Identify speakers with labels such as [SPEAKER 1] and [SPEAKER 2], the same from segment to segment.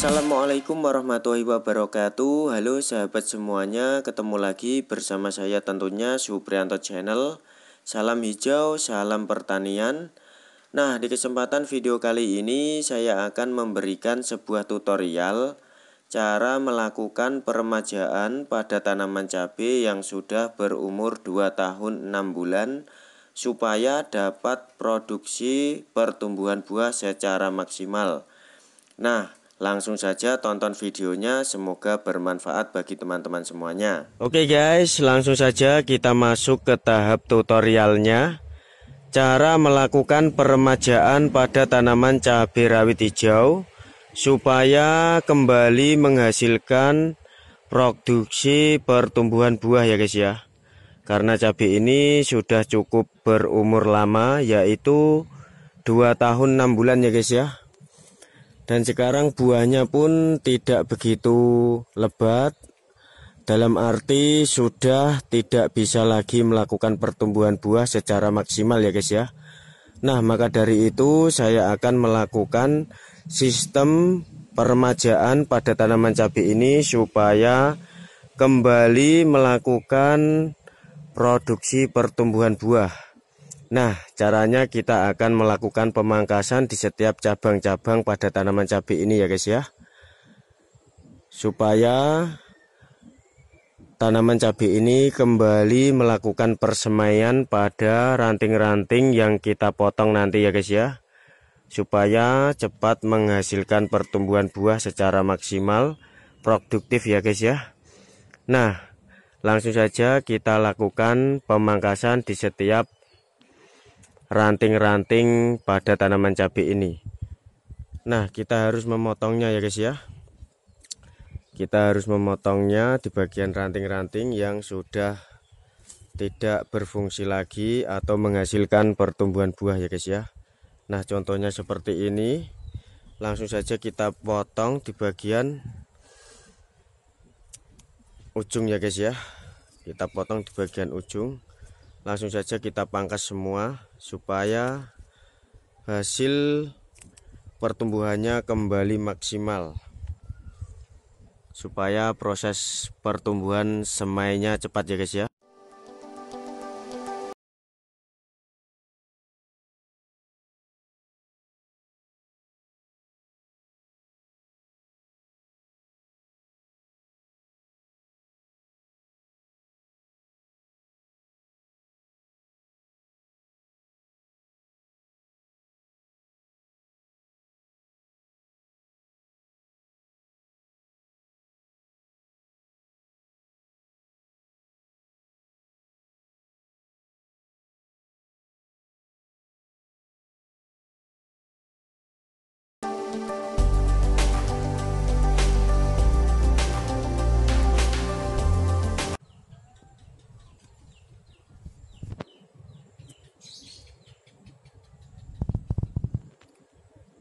[SPEAKER 1] Assalamualaikum warahmatullahi wabarakatuh. Halo sahabat semuanya, ketemu lagi bersama saya tentunya Supriyanto Channel. Salam hijau, salam pertanian. Nah, di kesempatan video kali ini saya akan memberikan sebuah tutorial cara melakukan peremajaan pada tanaman cabai yang sudah berumur 2 tahun 6 bulan supaya dapat produksi pertumbuhan buah secara maksimal. Nah, langsung saja tonton videonya, semoga bermanfaat bagi teman-teman semuanya. Oke guys, langsung saja kita masuk ke tahap tutorialnya. Cara melakukan peremajaan pada tanaman cabai rawit hijau supaya kembali menghasilkan produksi pertumbuhan buah ya guys ya. Karena cabai ini sudah cukup berumur lama, yaitu 2 tahun 6 bulan ya guys ya. Dan sekarang buahnya pun tidak begitu lebat, dalam arti sudah tidak bisa lagi melakukan pertumbuhan buah secara maksimal ya guys ya. Nah, maka dari itu saya akan melakukan sistem peremajaan pada tanaman cabai ini supaya kembali melakukan produksi pertumbuhan buah. Nah, caranya kita akan melakukan pemangkasan di setiap cabang-cabang pada tanaman cabai ini ya guys ya. Supaya tanaman cabai ini kembali melakukan persemaian pada ranting-ranting yang kita potong nanti ya guys ya. Supaya cepat menghasilkan pertumbuhan buah secara maksimal, produktif ya guys ya. Nah, langsung saja kita lakukan pemangkasan di setiap ranting-ranting pada tanaman cabai ini. Nah, kita harus memotongnya ya guys ya. Kita harus memotongnya di bagian ranting-ranting yang sudah tidak berfungsi lagi atau menghasilkan pertumbuhan buah ya guys ya. Nah, contohnya seperti ini. Langsung saja kita potong di bagian ujung ya guys ya. Kita potong di bagian ujung. Langsung saja kita pangkas semua supaya hasil pertumbuhannya kembali maksimal, supaya proses pertumbuhan semainya cepat ya guys ya.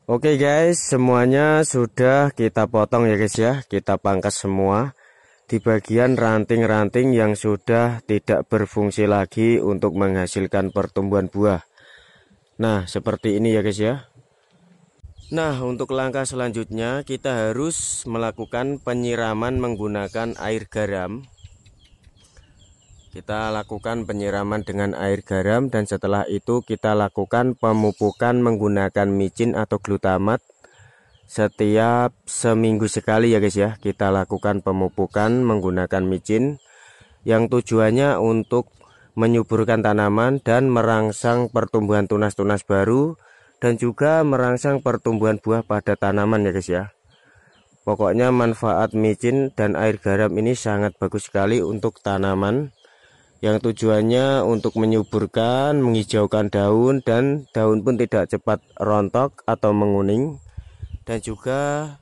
[SPEAKER 1] Oke guys, semuanya sudah kita potong ya guys ya. Kita pangkas semua di bagian ranting-ranting yang sudah tidak berfungsi lagi untuk menghasilkan pertumbuhan buah. Nah, seperti ini ya guys ya. Nah, untuk langkah selanjutnya kita harus melakukan penyiraman menggunakan air garam. Kita lakukan penyiraman dengan air garam, dan setelah itu kita lakukan pemupukan menggunakan micin atau glutamat setiap seminggu sekali ya guys ya. Kita lakukan pemupukan menggunakan micin yang tujuannya untuk menyuburkan tanaman dan merangsang pertumbuhan tunas-tunas baru, dan juga merangsang pertumbuhan buah pada tanaman ya guys ya. Pokoknya manfaat micin dan air garam ini sangat bagus sekali untuk tanaman, yang tujuannya untuk menyuburkan, menghijaukan daun, dan daun pun tidak cepat rontok atau menguning, dan juga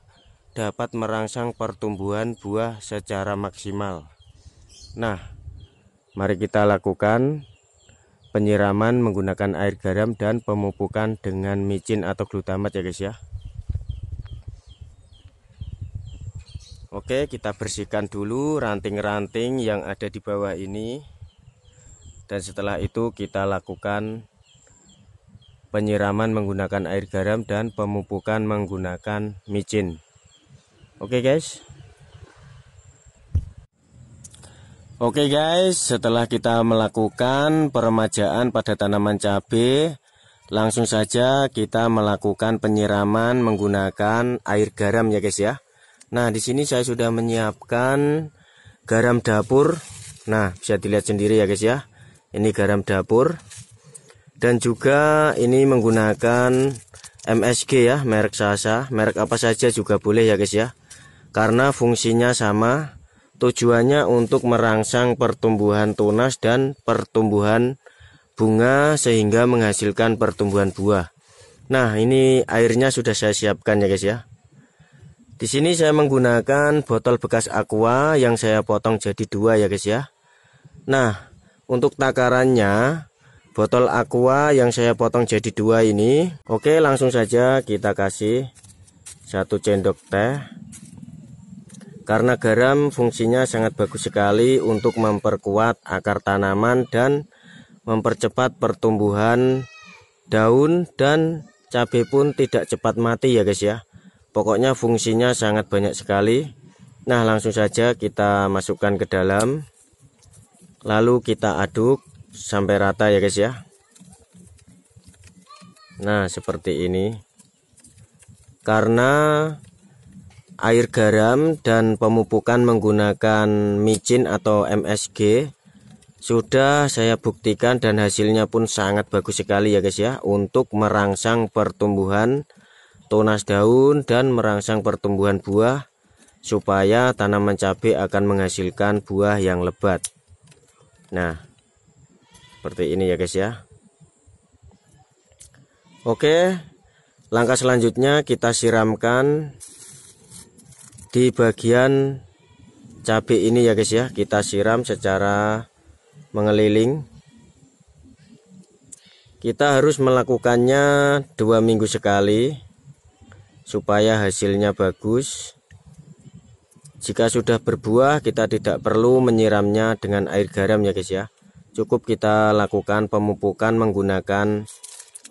[SPEAKER 1] dapat merangsang pertumbuhan buah secara maksimal. Nah, mari kita lakukan penyiraman menggunakan air garam dan pemupukan dengan micin atau glutamat ya guys ya. Oke, kita bersihkan dulu ranting-ranting yang ada di bawah ini. Dan setelah itu kita lakukan penyiraman menggunakan air garam dan pemupukan menggunakan micin. Oke guys. Oke guys, setelah kita melakukan peremajaan pada tanaman cabai, langsung saja kita melakukan penyiraman menggunakan air garam ya guys ya. Nah, di sini saya sudah menyiapkan garam dapur. Nah, bisa dilihat sendiri ya guys ya. Ini garam dapur. Dan juga ini menggunakan MSG ya, merek Sasa, merek apa saja juga boleh ya guys ya. Karena fungsinya sama. Tujuannya untuk merangsang pertumbuhan tunas dan pertumbuhan bunga sehingga menghasilkan pertumbuhan buah. Nah, ini airnya sudah saya siapkan ya guys ya. Di sini saya menggunakan botol bekas aqua yang saya potong jadi 2 ya guys ya. Nah, untuk takarannya botol aqua yang saya potong jadi 2 ini, oke, langsung saja kita kasih 1 sendok teh. Karena garam fungsinya sangat bagus sekali untuk memperkuat akar tanaman dan mempercepat pertumbuhan daun, dan cabai pun tidak cepat mati ya guys ya. Pokoknya fungsinya sangat banyak sekali. Nah, langsung saja kita masukkan ke dalam, lalu kita aduk sampai rata ya guys ya. Nah, seperti ini. Karena air garam dan pemupukan menggunakan micin atau MSG sudah saya buktikan dan hasilnya pun sangat bagus sekali ya guys ya, untuk merangsang pertumbuhan tunas daun dan merangsang pertumbuhan buah supaya tanaman cabai akan menghasilkan buah yang lebat. Nah, seperti ini ya guys ya. Oke, langkah selanjutnya kita siramkan di bagian cabai ini ya guys ya. Kita siram secara mengeliling. Kita harus melakukannya 2 minggu sekali supaya hasilnya bagus. Jika sudah berbuah, kita tidak perlu menyiramnya dengan air garam ya guys ya. Cukup kita lakukan pemupukan menggunakan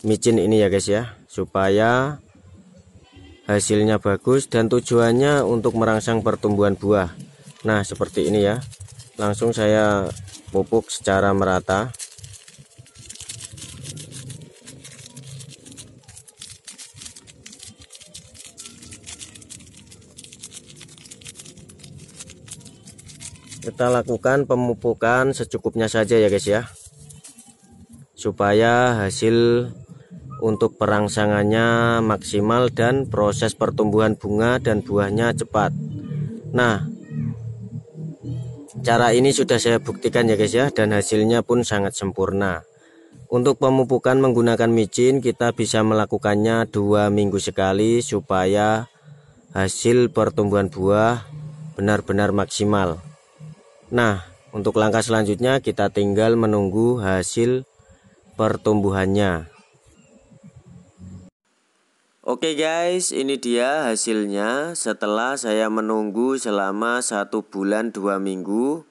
[SPEAKER 1] micin ini ya guys ya, supaya hasilnya bagus dan tujuannya untuk merangsang pertumbuhan buah. Nah, seperti ini ya. Langsung saya pupuk secara merata. Kita lakukan pemupukan secukupnya saja ya guys ya, supaya hasil untuk perangsangannya maksimal dan proses pertumbuhan bunga dan buahnya cepat. Nah, cara ini sudah saya buktikan ya guys ya, dan hasilnya pun sangat sempurna. Untuk pemupukan menggunakan micin kita bisa melakukannya 2 minggu sekali supaya hasil pertumbuhan buah benar-benar maksimal. Nah, untuk langkah selanjutnya kita tinggal menunggu hasil pertumbuhannya. Oke guys, ini dia hasilnya setelah saya menunggu selama 1 bulan 2 minggu.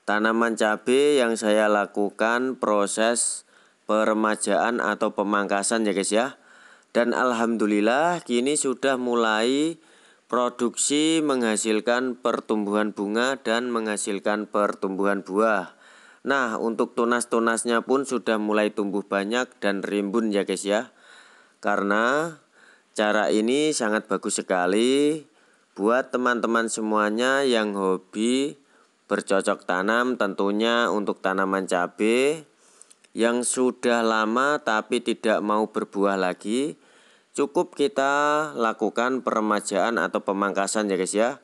[SPEAKER 1] Tanaman cabai yang saya lakukan proses peremajaan atau pemangkasan ya guys ya. Dan alhamdulillah kini sudah mulai produksi menghasilkan pertumbuhan bunga dan menghasilkan pertumbuhan buah. Nah, untuk tunas-tunasnya pun sudah mulai tumbuh banyak dan rimbun ya guys ya. Karena cara ini sangat bagus sekali buat teman-teman semuanya yang hobi bercocok tanam, tentunya untuk tanaman cabai yang sudah lama tapi tidak mau berbuah lagi. Cukup kita lakukan peremajaan atau pemangkasan ya guys ya.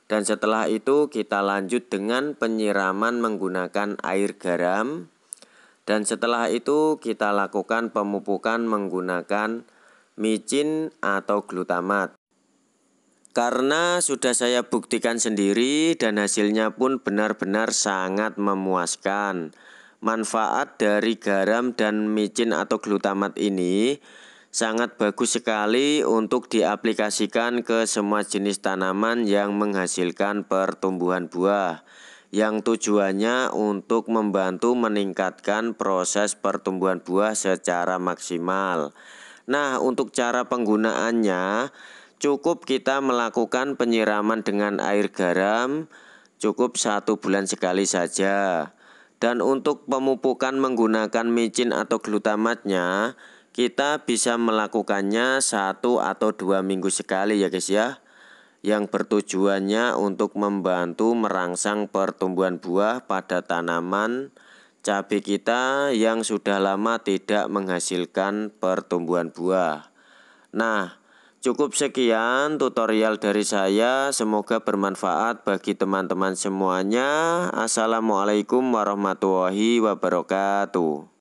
[SPEAKER 1] Dan setelah itu kita lanjut dengan penyiraman menggunakan air garam. Dan setelah itu kita lakukan pemupukan menggunakan micin atau glutamat. Karena sudah saya buktikan sendiri dan hasilnya pun benar-benar sangat memuaskan. Manfaat dari garam dan micin atau glutamat ini sangat bagus sekali untuk diaplikasikan ke semua jenis tanaman yang menghasilkan pertumbuhan buah, yang tujuannya untuk membantu meningkatkan proses pertumbuhan buah secara maksimal. Nah, untuk cara penggunaannya cukup kita melakukan penyiraman dengan air garam, cukup 1 bulan sekali saja. Dan untuk pemupukan menggunakan micin atau glutamatnya, kita bisa melakukannya 1 atau 2 minggu sekali ya guys ya. Yang bertujuannya untuk membantu merangsang pertumbuhan buah pada tanaman cabai kita yang sudah lama tidak menghasilkan pertumbuhan buah. Nah, cukup sekian tutorial dari saya, semoga bermanfaat bagi teman-teman semuanya. Assalamualaikum warahmatullahi wabarakatuh.